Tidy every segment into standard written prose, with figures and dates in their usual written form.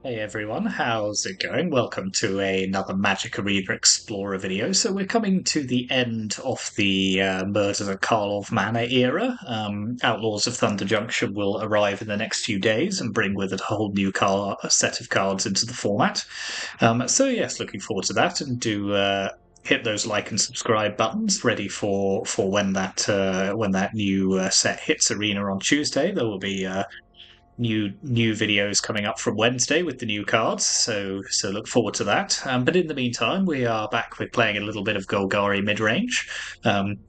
Hey everyone, how's it going? Welcome to another Magic Arena Explorer video. So we're coming to the end of the Murders at Karlov Manor era. Outlaws of Thunder Junction will arrive in the next few days and bring with it a whole new set of cards into the format. So yes, looking forward to that, and do hit those like and subscribe buttons ready for when that new set hits Arena on Tuesday. There will be new videos coming up from Wednesday with the new cards, so look forward to that. But in the meantime, we are back with playing a little bit of Golgari Midrange.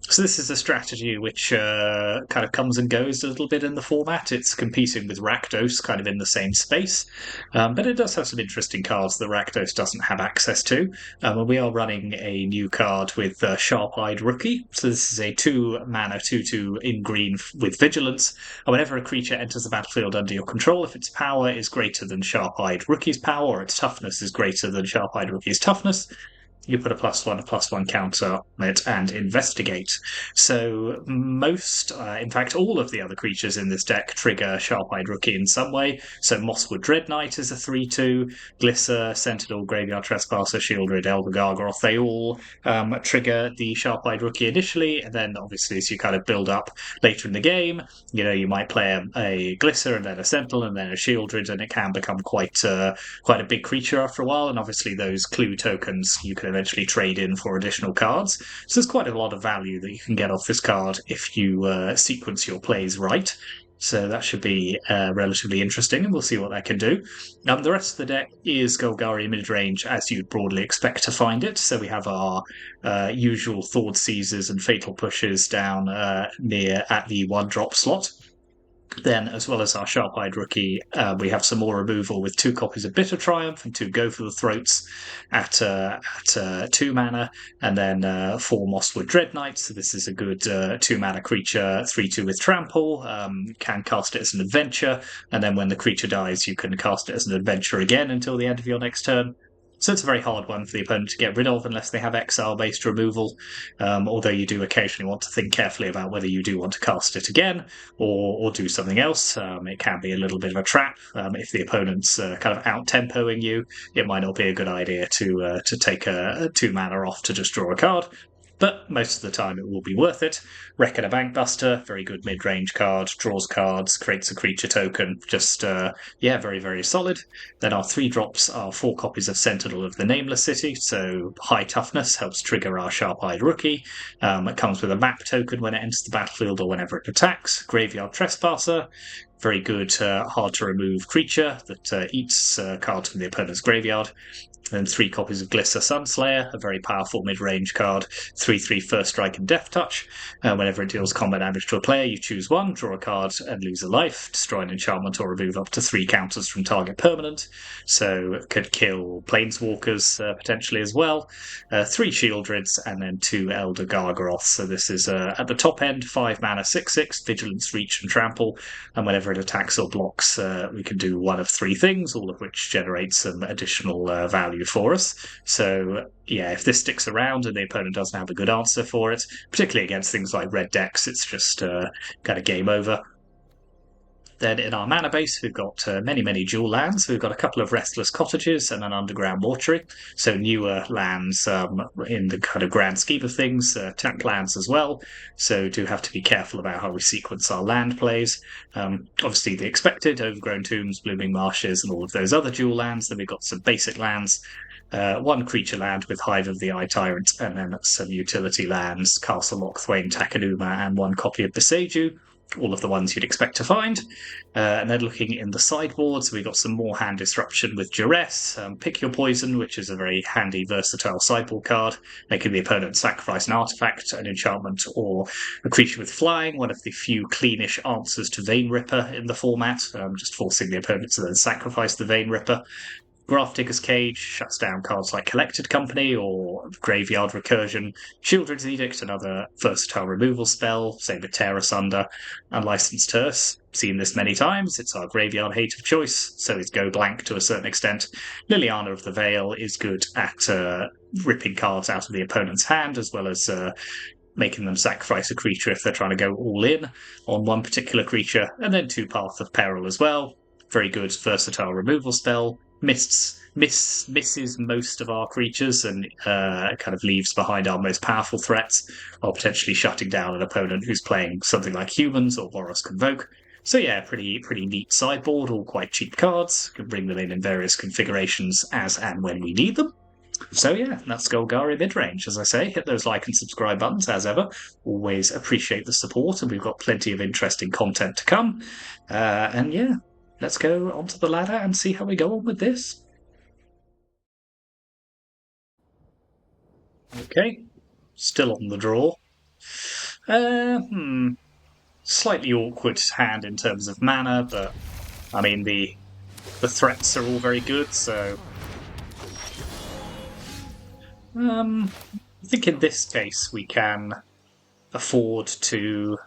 So this is a strategy which kind of comes and goes a little bit in the format. It's competing with Rakdos kind of in the same space, but it does have some interesting cards that Rakdos doesn't have access to. And we are running a new card with Sharp-Eyed Rookie. So this is a 2-mana 2/2 in green with Vigilance. And whenever a creature enters the battlefield under your control, if its power is greater than Sharp-Eyed Rookie's power, or its toughness is greater than Sharp-Eyed Rookie's toughness, you put a +1/+1 counter on it and investigate. So most, in fact, all of the other creatures in this deck trigger Sharp-Eyed Rookie in some way. So Mosswood Dread Knight is a 3/2, Glisser, Sentinel, Graveyard Trespasser, Shieldred, Elder Gargoth, they all trigger the Sharp-Eyed Rookie initially, and then obviously as you kind of build up later in the game, you might play a Glisser and then a Sentinel and then a Shieldred, and it can become quite a big creature after a while, and obviously those clue tokens you can eventually trade in for additional cards. So there's quite a lot of value that you can get off this card if you sequence your plays right. So that should be relatively interesting, and we'll see what that can do. The rest of the deck is Golgari Midrange, as you'd broadly expect to find it. So we have our usual Thawed Seizures and Fatal Pushes down near at the 1-drop slot. Then, as well as our Sharp-Eyed Rookie, we have some more removal with 2 copies of Bitter Triumph and 2 Go for the Throats at 2 mana, and then 4 Mosswood Dread Knights. So this is a good 2 mana creature, 3/2 with Trample. Can cast it as an adventure, and then when the creature dies, you can cast it as an adventure again until the end of your next turn. So it's a very hard one for the opponent to get rid of unless they have exile-based removal, although you do occasionally want to think carefully about whether you do want to cast it again or do something else. It can be a little bit of a trap. If the opponent's kind of out-tempoing you, it might not be a good idea to take a 2 mana off to just draw a card. But most of the time it will be worth it. Reckon a Bankbuster, very good mid-range card, draws cards, creates a creature token, just, very, very solid. Then our 3 drops are 4 copies of Sentinel of the Nameless City, so high toughness helps trigger our Sharp-Eyed Rookie. It comes with a map token when it enters the battlefield or whenever it attacks. Graveyard Trespasser, very good, hard-to-remove creature that eats cards from the opponent's graveyard. Then 3 copies of Glisser Sunslayer, a very powerful mid-range card, 3/3 First Strike and Death Touch. Whenever it deals combat damage to a player, you choose 1, draw a card, and lose a life. Destroy an enchantment or remove up to 3 counters from target permanent. So it could kill Planeswalkers potentially as well. 3 Shieldreds, and then 2 Elder Gargoths. So this is at the top end, 5 mana 6/6, Vigilance, Reach, and Trample. And whenever it attacks or blocks, we can do one of 3 things, all of which generate some additional value for us. So yeah, if this sticks around and the opponent doesn't have a good answer for it, particularly against things like red decks, it's just kind of game over. Then in our mana base, we've got many dual lands. We've got a couple of Restless Cottages and an Underground Mortuary. So newer lands in the kind of grand scheme of things, tap lands as well. So do have to be careful about how we sequence our land plays. Obviously the expected, Overgrown Tombs, Blooming Marshes, and all of those other dual lands. Then we've got some basic lands. 1 creature land with Hive of the Eye Tyrant, and then some utility lands, Castle Lock, Thwain, Takenuma, and 1 copy of Beseju. All of the ones you'd expect to find. And then looking in the sideboards, we've got some more hand disruption with Duress, Pick Your Poison, which is a very handy, versatile sideboard card, making the opponent sacrifice an artifact, an enchantment, or a creature with flying, one of the few cleanish answers to Vein Ripper in the format, just forcing the opponent to then sacrifice the Vein Ripper. Grafdigger's Cage shuts down cards like Collected Company or Graveyard Recursion. Shieldred's Edict, another versatile removal spell, same with Tear Asunder. Unlicensed Terse, seen this many times. It's our graveyard hate of choice, so is Go Blank to a certain extent. Liliana of the Veil is good at ripping cards out of the opponent's hand, as well as making them sacrifice a creature if they're trying to go all in on one particular creature. And then 2 Path of Peril as well. Very good versatile removal spell. misses most of our creatures and kind of leaves behind our most powerful threats, while potentially shutting down an opponent who's playing something like humans or Boros Convoke. So yeah, pretty neat sideboard, all quite cheap cards. Can bring them in various configurations as and when we need them. So yeah, that's Golgari Midrange. As I say, hit those like and subscribe buttons as ever. Always appreciate the support, and we've got plenty of interesting content to come. And yeah, let's go onto the ladder and see how we go on with this. Okay, still on the draw. Slightly awkward hand in terms of mana, but I mean the threats are all very good, so I think in this case we can afford to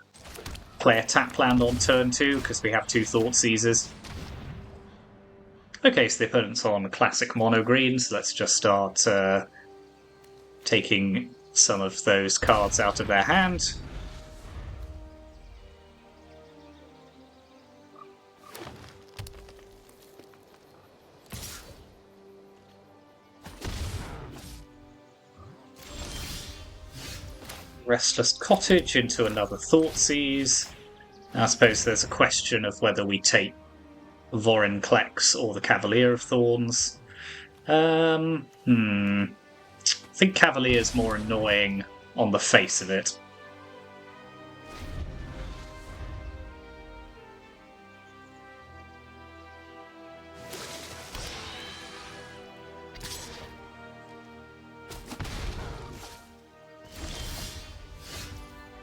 play a tap land on turn 2 because we have 2 Thought Seizers. Okay, so the opponent's on classic mono green, so let's just start taking some of those cards out of their hand. Restless Cottage into another Thoughtseize. I suppose there's a question of whether we take Vorinclex or the Cavalier of Thorns. I think Cavalier's more annoying on the face of it.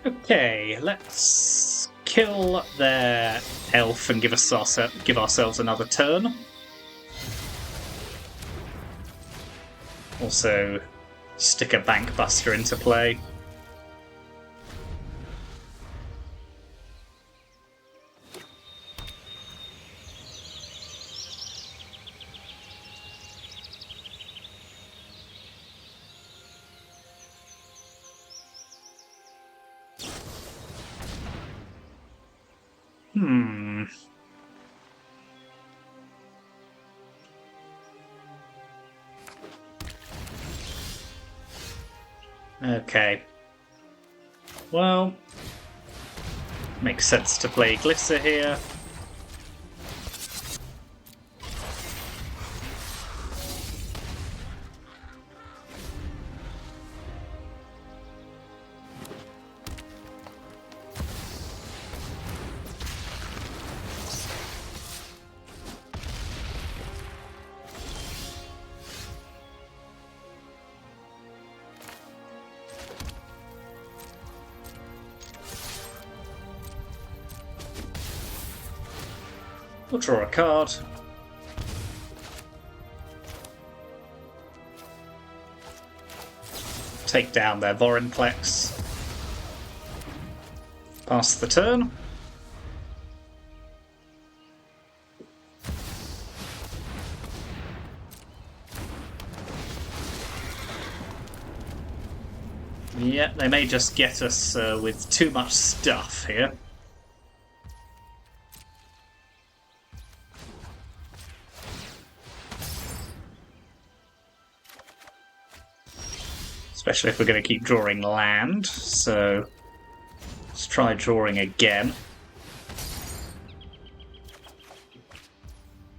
Okay, let's kill their elf and give ourselves another turn. Also, stick a Bankbuster into play. Okay. Well, makes sense to play Glisser here. We'll draw a card. Take down their Vorinclex. Pass the turn. Yeah, they may just get us with too much stuff here. Especially if we're going to keep drawing land, so let's try drawing again.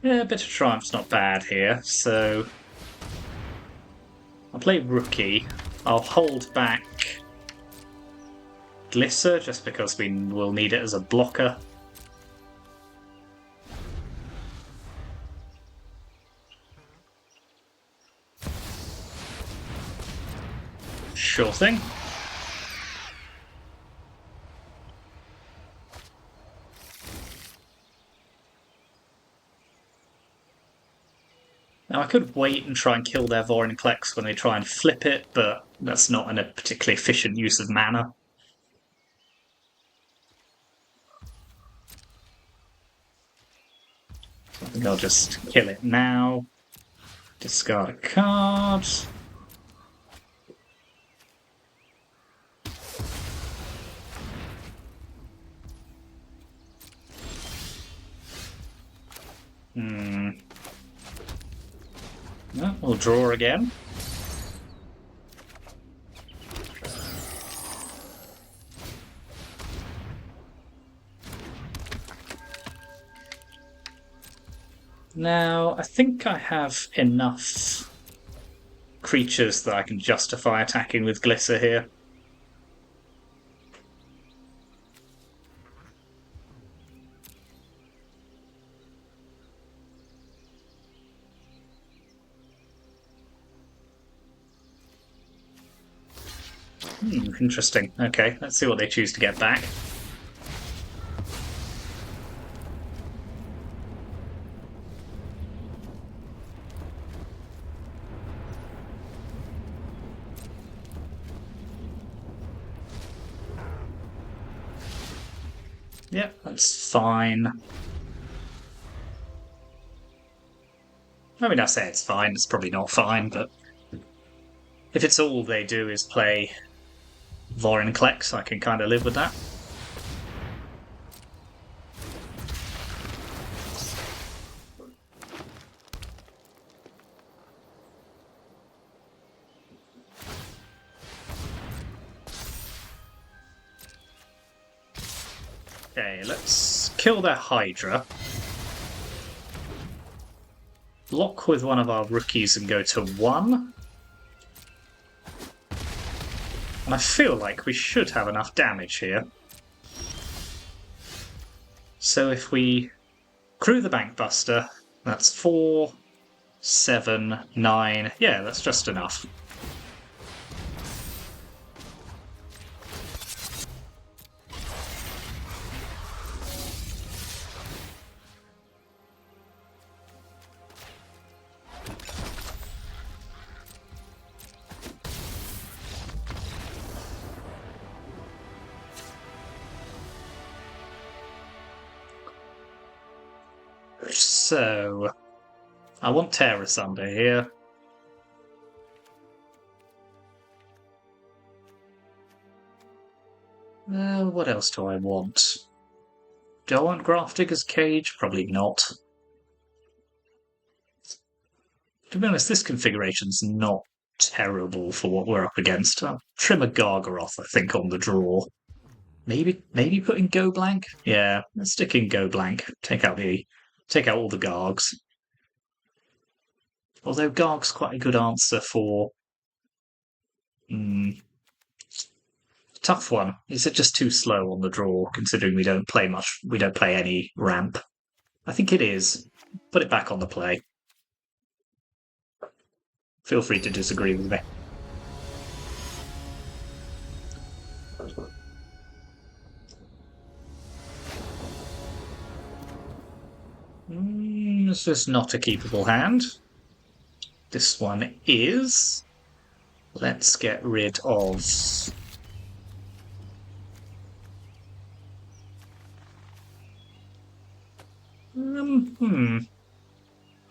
Yeah, a bit of Triumph's not bad here, so I'll play Rookie. I'll hold back Glisser just because we will need it as a blocker. Sure thing. Now I could wait and try and kill their Vorinclex when they try and flip it, but that's not a particularly efficient use of mana. I think I'll just kill it now. Discard a card. Yeah, we'll draw again. Now, I think I have enough creatures that I can justify attacking with Glitter here. Interesting. Okay, let's see what they choose to get back. Yep, that's fine. I mean, I say it's fine, it's probably not fine, but if it's all they do is play Vorinclex, I can kind of live with that. Okay, let's kill their Hydra. Block with one of our rookies and go to 1. And I feel like we should have enough damage here. So if we crew the Bankbuster, that's 4, 7, 9. Yeah, that's just enough. So, I want Terror Asunder here. What else do I want? Do I want Grafdigger's Cage? Probably not. To be honest, this configuration's not terrible for what we're up against. I'll trim a Gargaroth, I think, on the draw. Maybe put in Go Blank? Yeah, let's stick in Go Blank. Take out all the Gargs. Although Garg's quite a good answer for tough one. Is it just too slow on the draw, considering we don't play any ramp? I think it is. Put it back on the play. Feel free to disagree with me. This is not a keepable hand. This one is. Let's get rid of...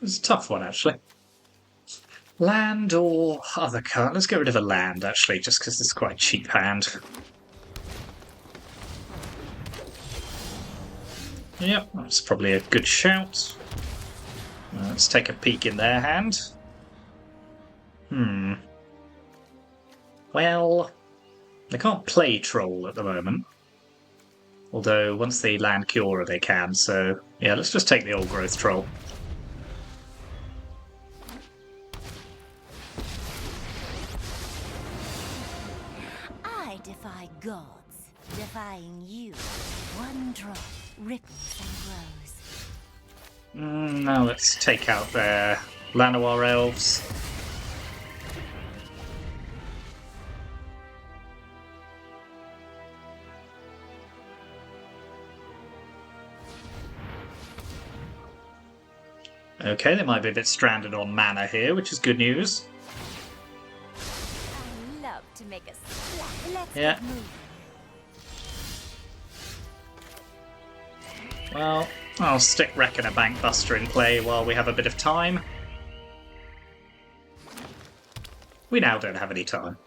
It's a tough one, actually. Land or other card? Let's get rid of a land, actually, just because it's quite a cheap hand. Yep, that's probably a good shout. Let's take a peek in their hand. Well, they can't play Troll at the moment. Although, once they land Cura, they can, so... Yeah, let's just take the Old Growth Troll. I defy gods, defying you. One drop ripples and grows. Now let's take out their Llanowar Elves. Okay, they might be a bit stranded on mana here, which is good news. I love to make a splash. Let's Yeah. get moving. Well, I'll stick Wreck and a Bankbuster in play while we have a bit of time. We now don't have any time.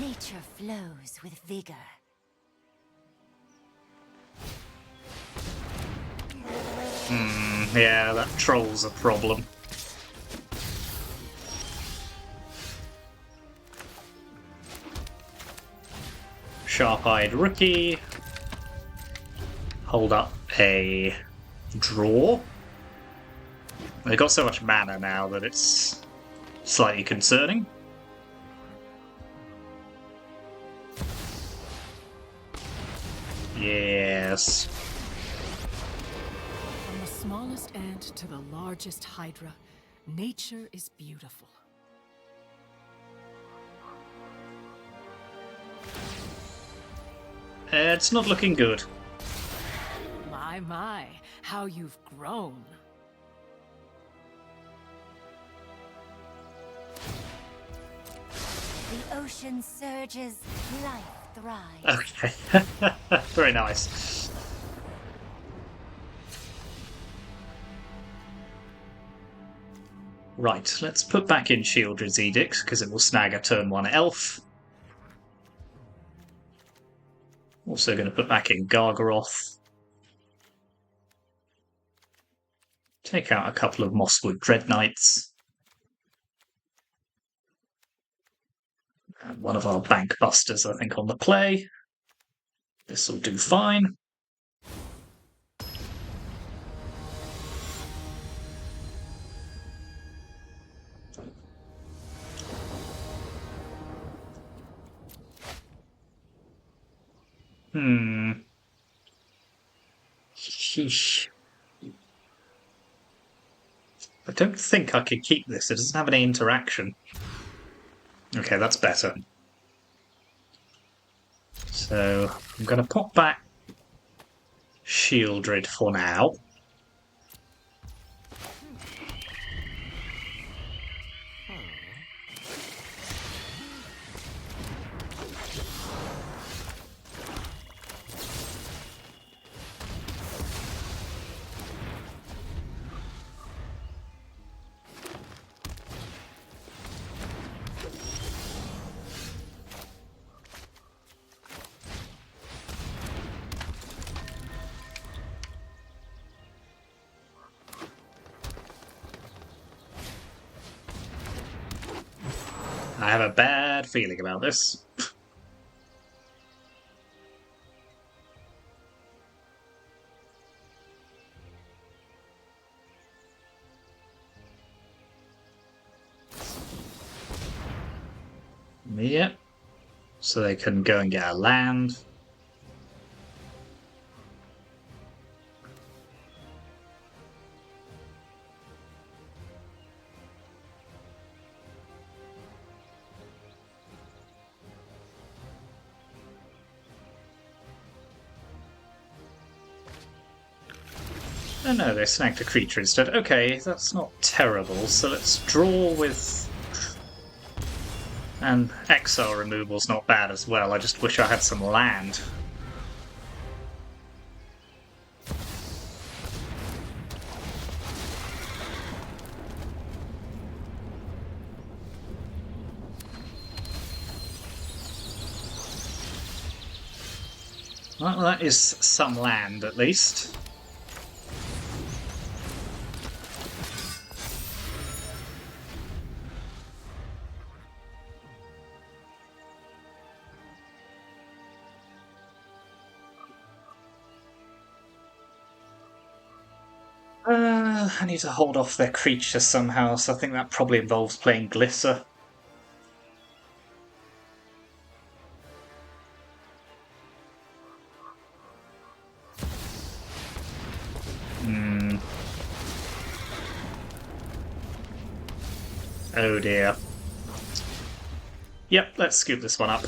Nature flows with vigor. Yeah, that troll's a problem. Sharp-eyed rookie. Hold up a draw. They've got so much mana now that it's slightly concerning. Yes. From the smallest ant to the largest hydra, nature is beautiful. It's not looking good. My, how you've grown. The ocean surges, life thrives. Okay. Very nice. Right, let's put back in Shieldred's Edict, because it will snag a turn 1 elf. Also going to put back in Gargaroth. Take out a couple of Mosswood Dread Knights. And one of our Bank Busters, I think, on the play. This will do fine. Sheesh. I don't think I could keep this. It doesn't have any interaction. Okay, that's better. So I'm going to pop back Shieldred for now. I have a bad feeling about this. Yep. So they can go and get a land. Oh no, they snagged a creature instead. Okay, that's not terrible. So let's draw with... And exile removal's not bad as well. I just wish I had some land. Well, that is some land at least. I need to hold off their creatures somehow, so I think that probably involves playing Glisser. Oh dear. Yep, let's scoop this one up.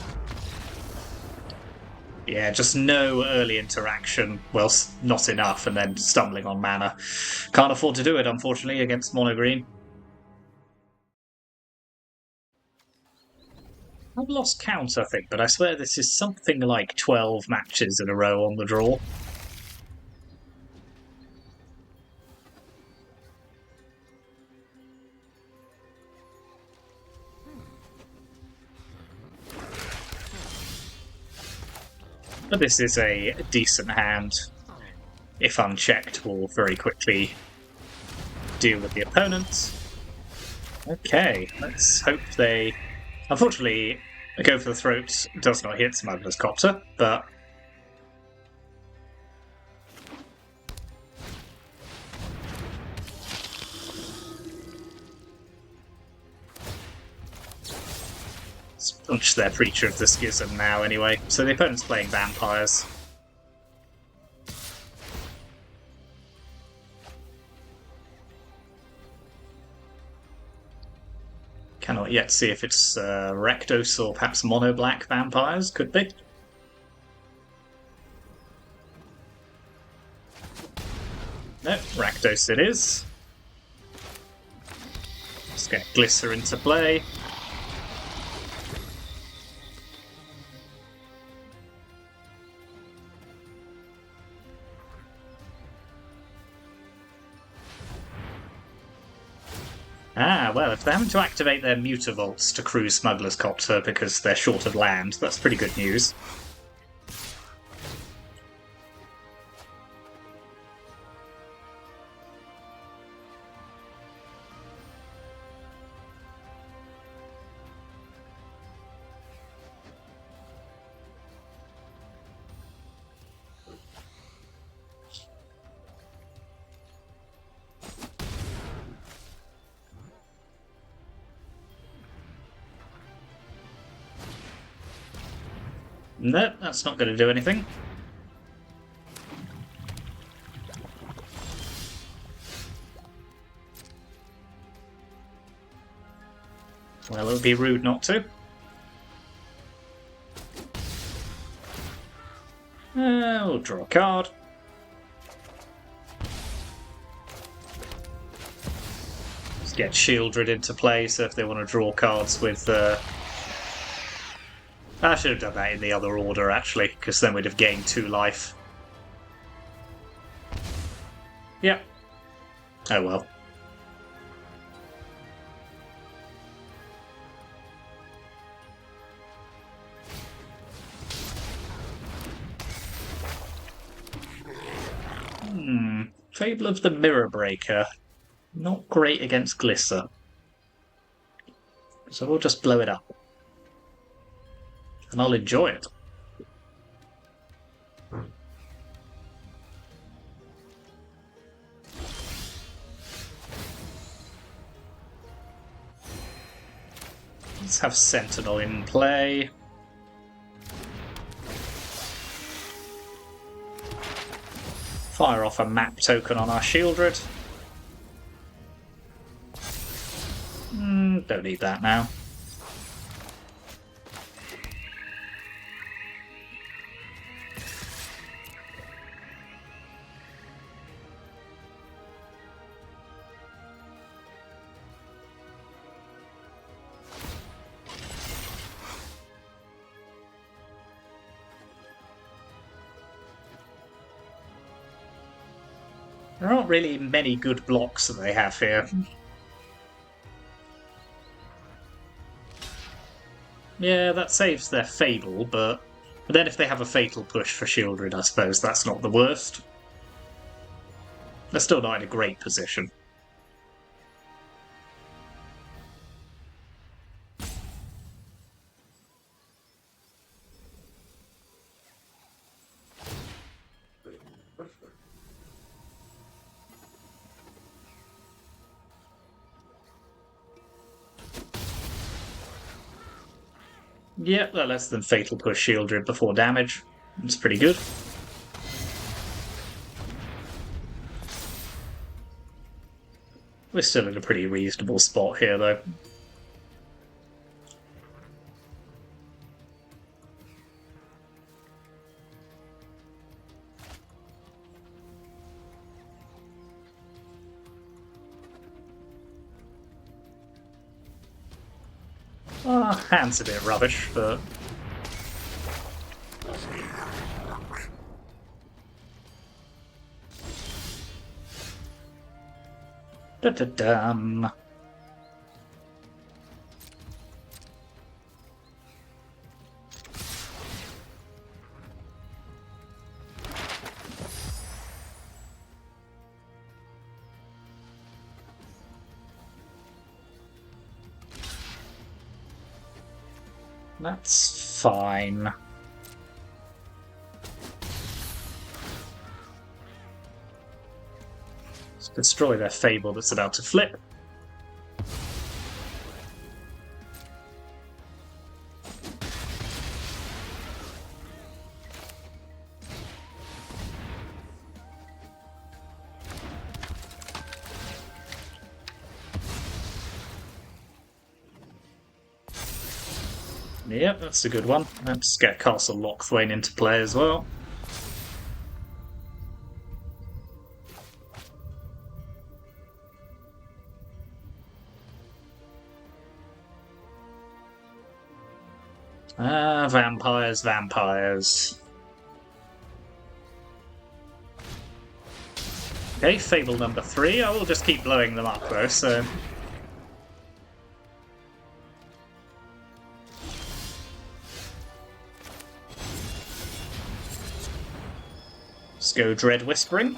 Yeah, just no early interaction. Well, not enough, and then stumbling on mana. Can't afford to do it, unfortunately, against mono green. I've lost count, I think, but I swear this is something like 12 matches in a row on the draw. But this is a decent hand. If unchecked, will very quickly deal with the opponent. Okay, let's hope they... Unfortunately, a go for the throat does not hit Smuggler's Copter, but... Let's punch their Preacher of the Schism now anyway. So the opponent's playing vampires. Cannot yet see if it's Rakdos or perhaps mono-black vampires. Could be. No, Rakdos it is. Let's get Glisser into play. Ah, well, if they're having to activate their Mutavaults to cruise Smuggler's Copter because they're short of land, that's pretty good news. Nope, that's not going to do anything. Well, it would be rude not to. We'll draw a card. Let's get Shieldred into play, so if they want to draw cards with... I should have done that in the other order, actually, because then we'd have gained 2 life. Yep. Oh well. Fable of the Mirror Breaker. Not great against Glisser. So we'll just blow it up. And I'll enjoy it. Let's have Sentinel in play. Fire off a map token on our Shieldred. Don't need that now. There aren't really many good blocks that they have here. Yeah, that saves their Fable, but then if they have a Fatal Push for Shieldred, I suppose that's not the worst. They're still not in a great position. Yep, that lets them Fatal Push Shieldred before damage. It's pretty good. We're still in a pretty reasonable spot here, though. Hand's a bit rubbish, but... Da-da-dum. That's fine. Let's destroy their fable that's about to flip. Yep, that's a good one. Let's get Castle Lochthwain into play as well. Vampires, vampires. Okay, Fable number 3. I will just keep blowing them up though, so... Let's go Dread Whispering.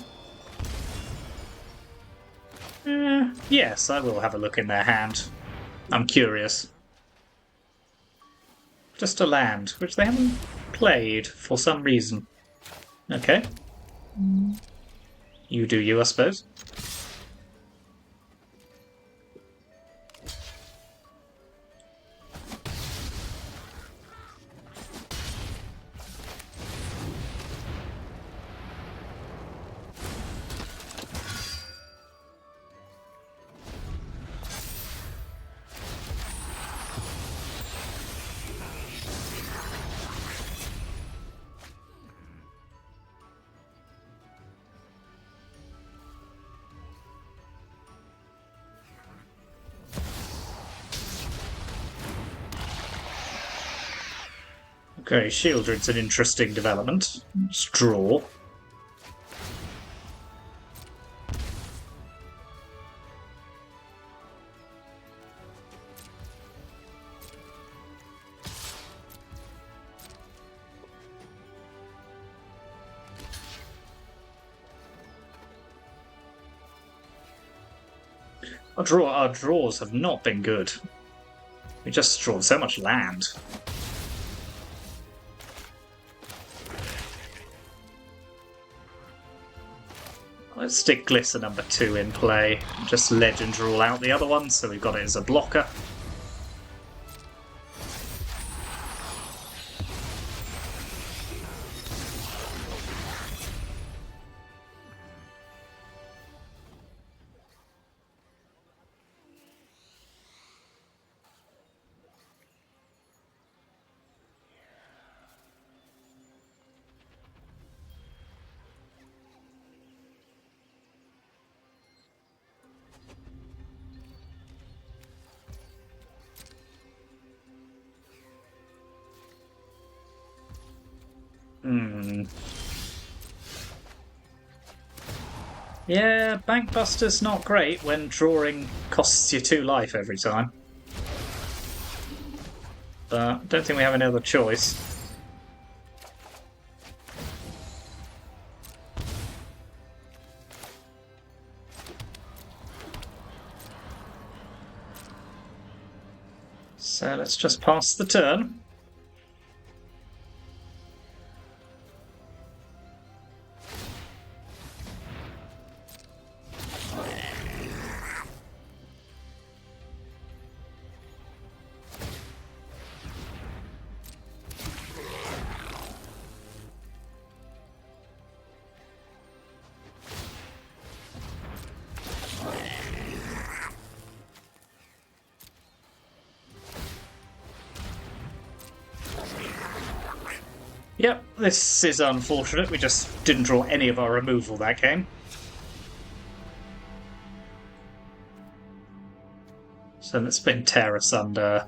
Yes, I will have a look in their hand. I'm curious. Just a land, which they haven't played for some reason. Okay. You do you, I suppose. Okay, Shieldred's an interesting development. Let's draw. Our draws have not been good. We just drawn so much land. Let's stick Glisser number 2 in play. Just Legend rule out the other one, so we've got it as a blocker. Yeah, Bankbuster's not great when drawing costs you 2 life every time. But I don't think we have any other choice. So let's just pass the turn. Yep, this is unfortunate. We just didn't draw any of our removal that game. So let's spin Tear Asunder.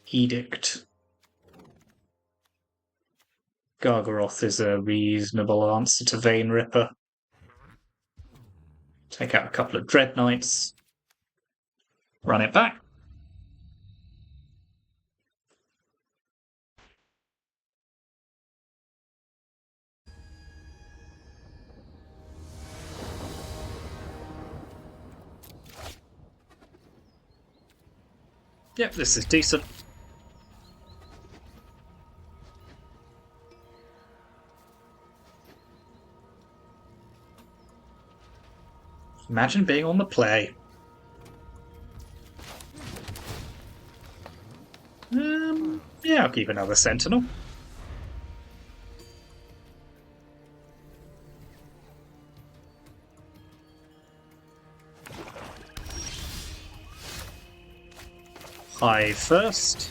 Edict. Gargaroth is a reasonable answer to Vein Ripper. Take out a couple of Dread Knights. Run it back. Yep, this is decent. Imagine being on the play. Yeah, I'll keep another sentinel. Hive first.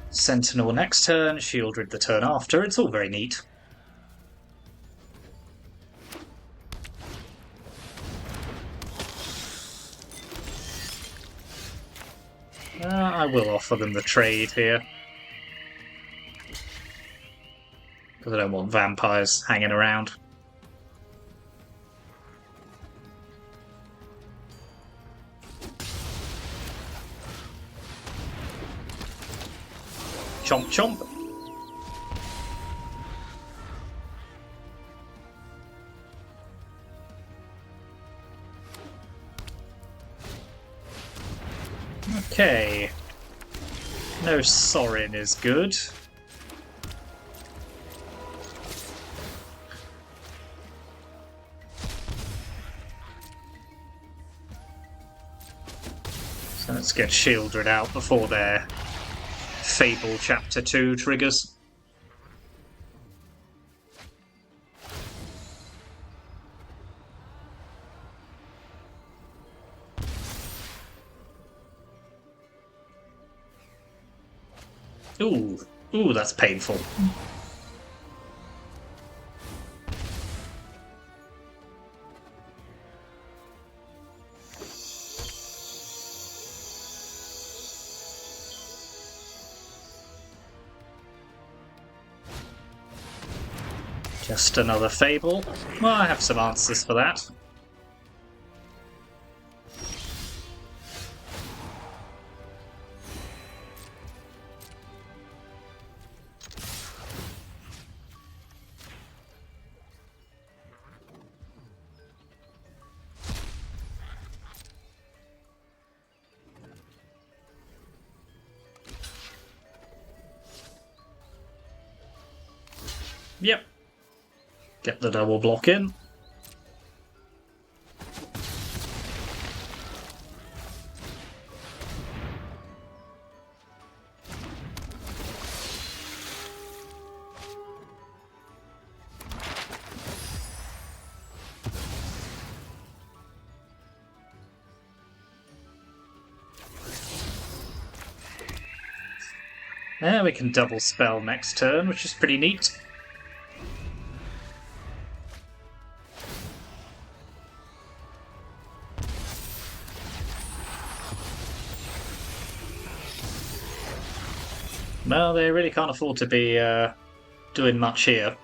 Sentinel next turn, Shieldred the turn after. It's all very neat. I will offer them the trade here. Because I don't want vampires hanging around. Chomp chomp. Okay. No Sorin is good. So let's get Shieldred out before their Fable Chapter 2 triggers. Ooh, that's painful. Just another Fable. Well, I have some answers for that. Yep. Get the double block in. There, we can double spell next turn, which is pretty neat. Well, they really can't afford to be doing much here.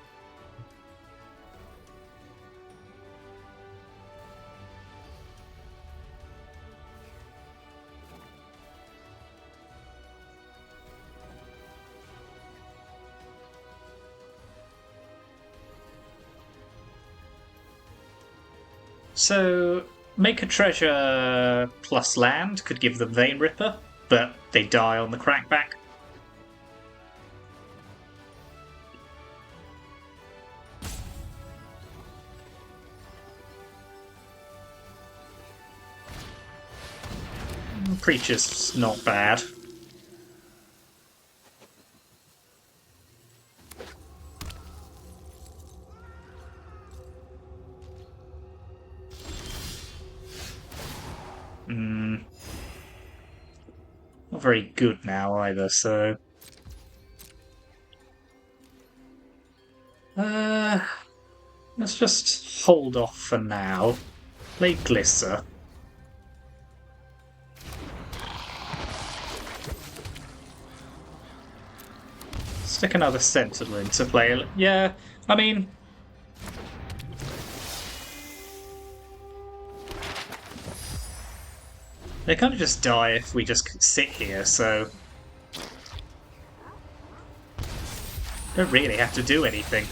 So, make a treasure plus land could give them Vein Ripper, but they die on the crackback. Preacher's not bad. Not very good now either, so... let's just hold off for now. Play Glisser. Stick another Sentinel into play. Yeah, I mean... they kind of just die if we just sit here, so... don't really have to do anything.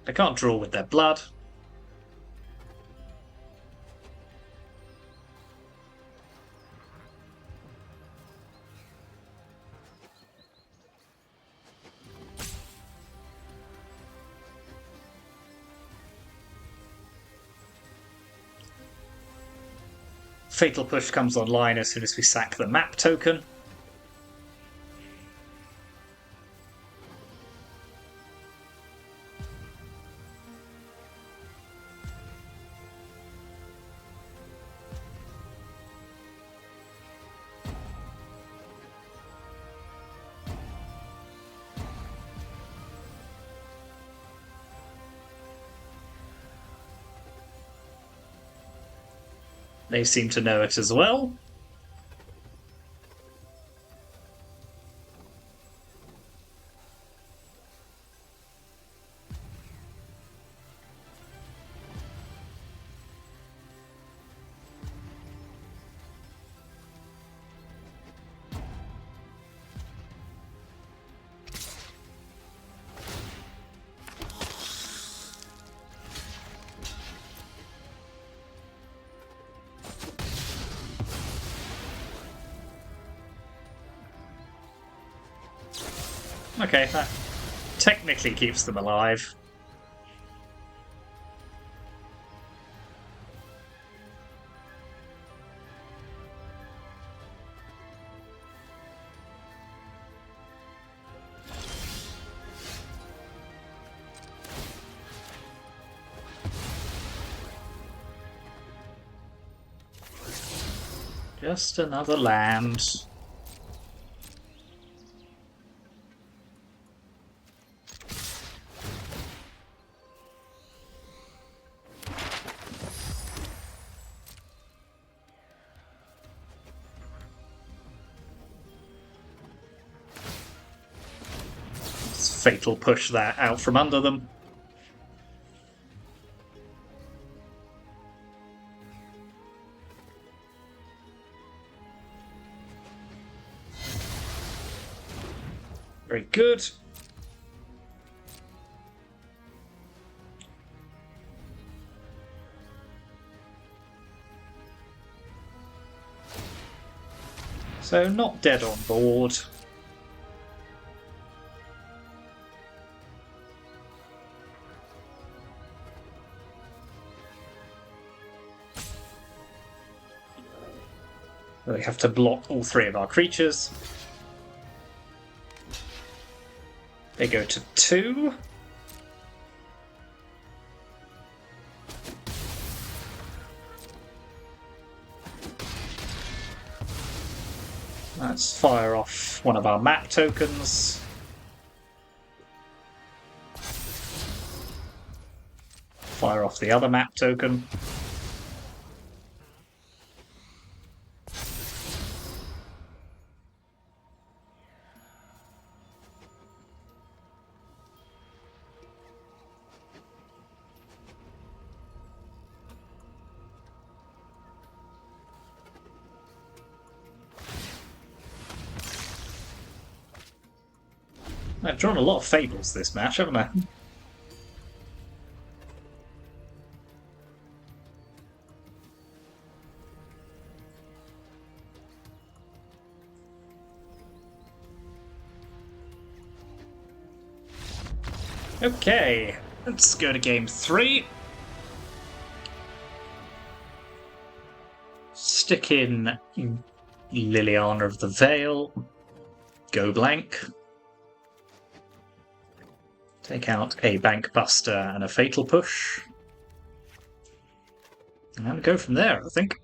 They can't draw with their blood. Fatal Push comes online as soon as we sack the map token. They seem to know it as well. Okay, that technically keeps them alive. Just another land. Fatal Push that out from under them. Very good. So not dead on board. We have to block all three of our creatures. They go to 2. Let's fire off one of our map tokens. Fire off the other map token. I've drawn a lot of Fables this match, haven't I? Okay, let's go to game 3. Stick in Liliana of the Veil. Go blank. Take out a Bank Buster and a Fatal Push. And go from there, I think.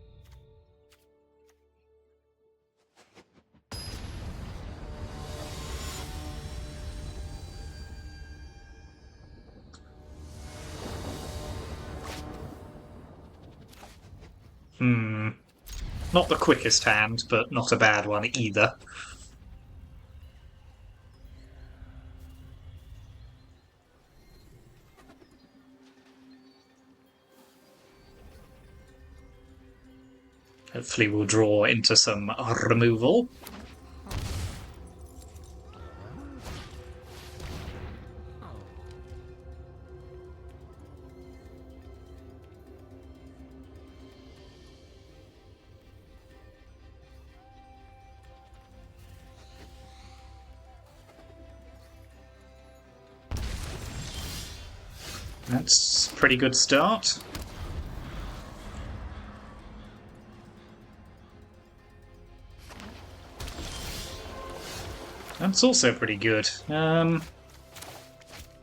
Not the quickest hand, but not a bad one either. Hopefully we'll draw into some removal. That's a pretty good start. That's also pretty good. Well,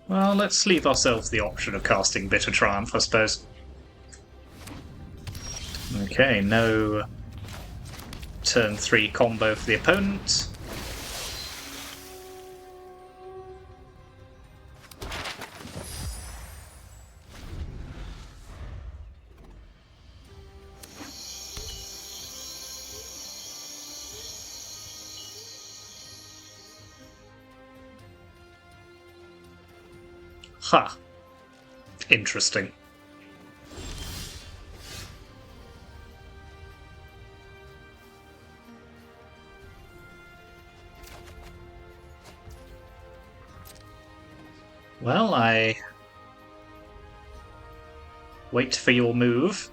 let's leave ourselves the option of casting Bitter Triumph, I suppose. Okay, no turn 3 combo for the opponent. Ha! Interesting. Well, I wait for your move.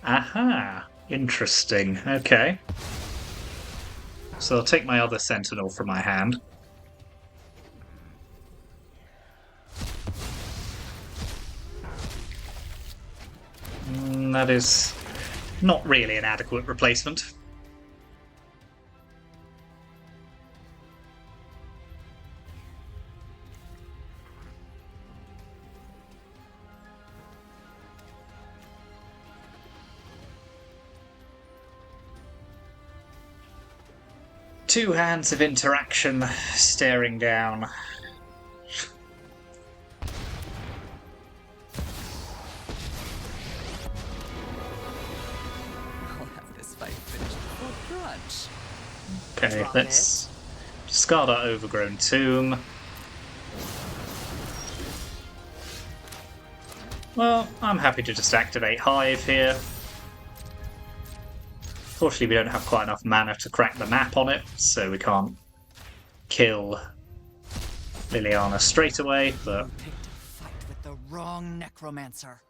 Aha! Interesting. Okay. So I'll take my other Sentinel from my hand. That is not really an adequate replacement. Two hands of interaction staring down. I'll have this fight finished before brunch. Okay, Drop let's discard our Overgrown Tomb. Well, I'm happy to just activate Hive here. Fortunately, we don't have quite enough mana to crack the map on it, so we can't kill Liliana straight away, but... You picked a fight with the wrong necromancer.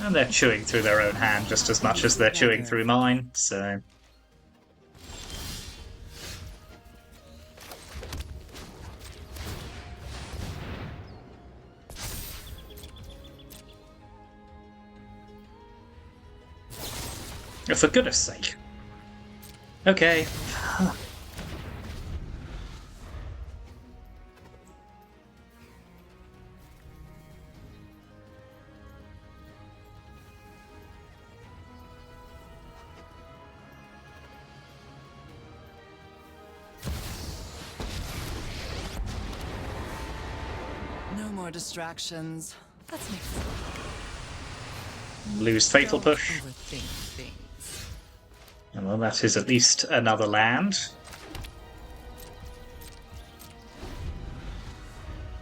And they're chewing through their own hand just as much as they're chewing through mine, so... Oh, for goodness sake. Okay. No more distractions. Let's make this Lose Fatal Don't Push. overthink things. Well, that is at least another land.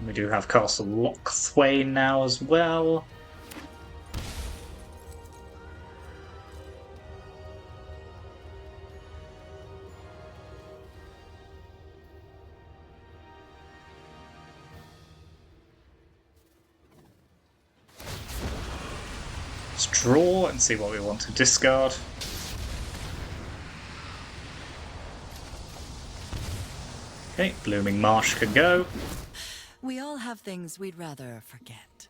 We do have Castle Lochthwain now as well. Let's draw and see what we want to discard. Okay, Blooming Marsh can go. We all have things we'd rather forget.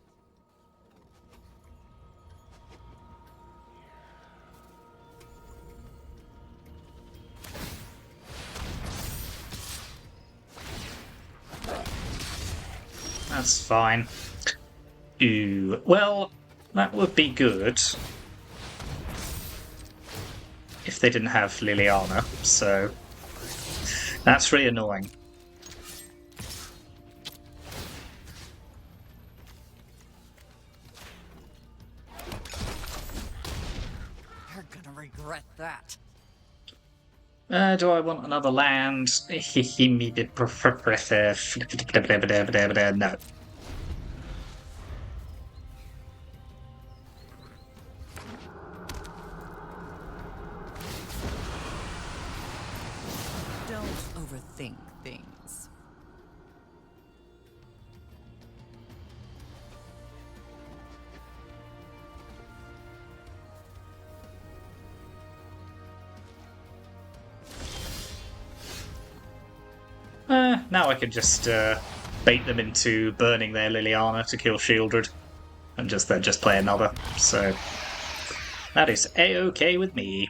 That's fine. Ooh, well, that would be good if they didn't have Liliana, so that's really annoying. You're gonna regret that. Do I want another land? No. Don't overthink things. Now I can just bait them into burning their Liliana to kill Shieldred, and then just play another. So that is a-okay with me.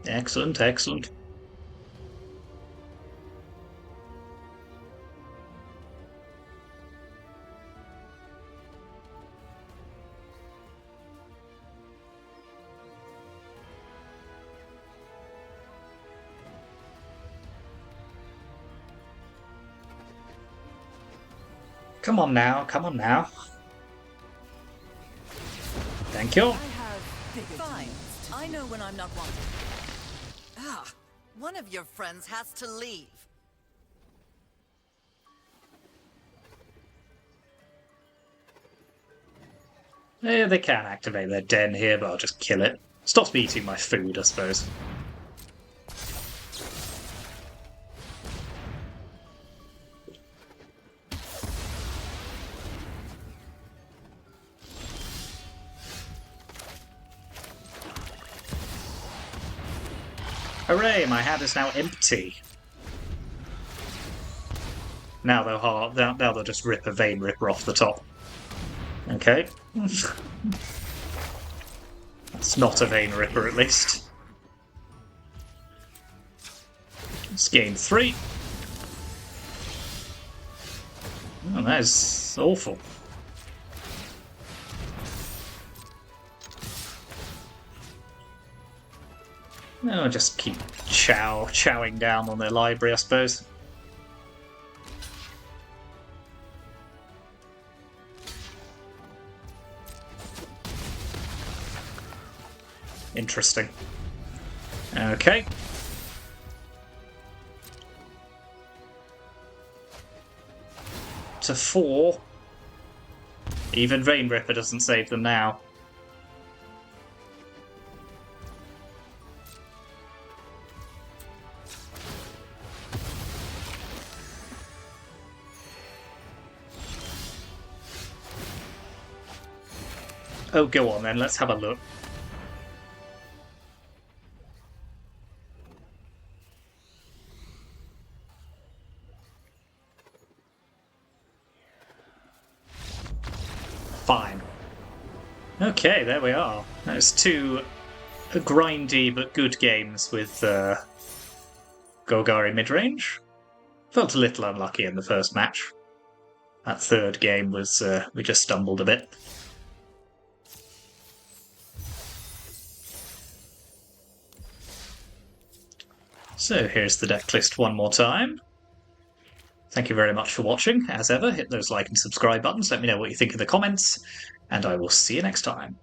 Excellent, excellent. Come on now, come on now. Thank you. Fine. I know when I'm not wanted. Ah, one of your friends has to leave. Yeah, they can activate their den here, but I'll just kill it. Stops me eating my food, I suppose. Hooray, my hand is now empty. Now they'll just rip a Vein Ripper off the top. Okay. That's not a Vein Ripper, at least. Let's gain 3. Oh, that is awful. No, I'll just keep chowing down on their library, I suppose. Interesting. Okay. To 4. Even Vein Ripper doesn't save them now. Oh, go on then, let's have a look. Fine. Okay, there we are. That's 2 grindy but good games with Golgari Midrange. Felt a little unlucky in the first match. That third game was, we just stumbled a bit. So here's the deck list one more time. Thank you very much for watching. As ever, hit those like and subscribe buttons, let me know what you think in the comments, and I will see you next time.